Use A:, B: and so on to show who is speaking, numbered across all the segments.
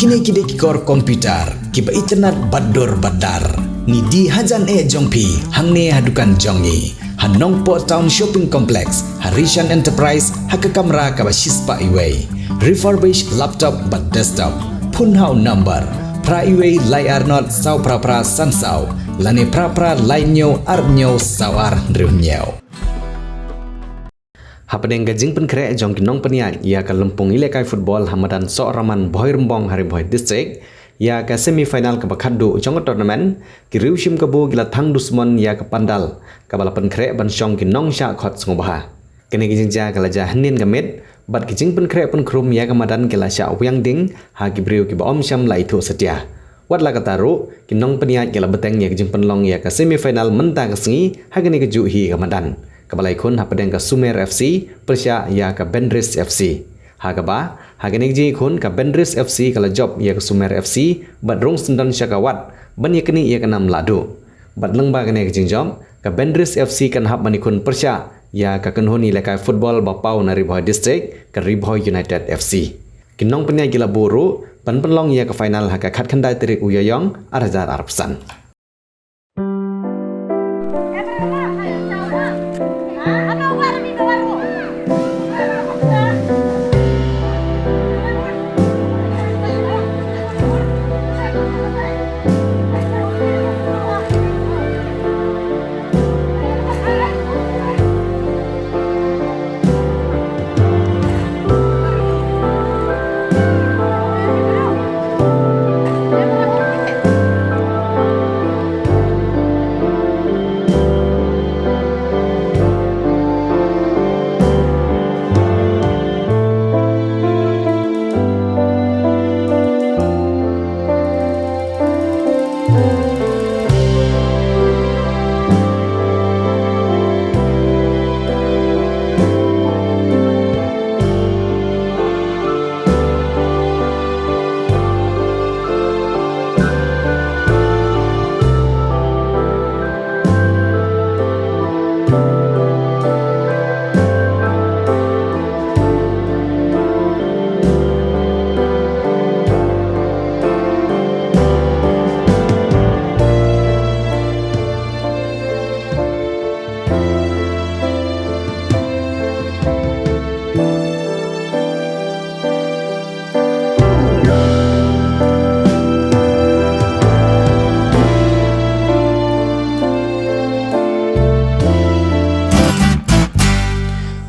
A: kini kor komputer kiba internet bador badar ni di hajan jongpi hangne hadukan jongi hanong po town shopping complex Harishan Enterprise haka kamera kaba shispa iway refurbished laptop but desktop punhau number pra iway layar not sau pra sansau lane pra lainyo arnyo sawar drunyo. Hapadeng gajing penkre jong kinong penian ia ka lempung ilekai football hamadan Soraman Boy Rembong Hari Boy District ia ka semifinal ka bakadu jong tournament ki riushim ka bu gila thang dusmon ia ka pandal ka bala penkre ban shong kinong sha khot sngobaha kene gijing ja kala ja hanin gamet bat gijing penkre pen krum ia ka madan kala sha wyang ding ha ki briu ki ba om sham lai thu setia wat la ka taru kinong penian kala beteng ia gijing penlong ia ka semifinal menta ka sengi ha kene ka ju hi ka madan kabalai kun hapadeng ka Sumer FC Persya ya ka Bendris FC hagaba hagenik ji kun ka Bendris FC kala job ya ka Sumer FC badrong sendan syakawat ban yakni ya ka nam ladu badleng ba kene jing job ka Bendris FC kan hab manikun Persya ya ka kenhoni lekai football bapau na Riboy District ka Riboy United FC kinong penya gila buru pan penlong ya ka final haka khat khandai terik uyayong Arjar Arabsan.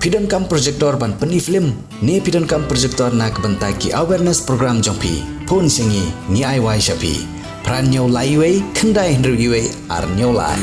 A: Pidon kam projector ban peni film ni pidon kam projector nak bentai ki awareness program jongpi pun singi ni ai wai shapi pran nyo lai wei khandai hendru yue ar nyo lai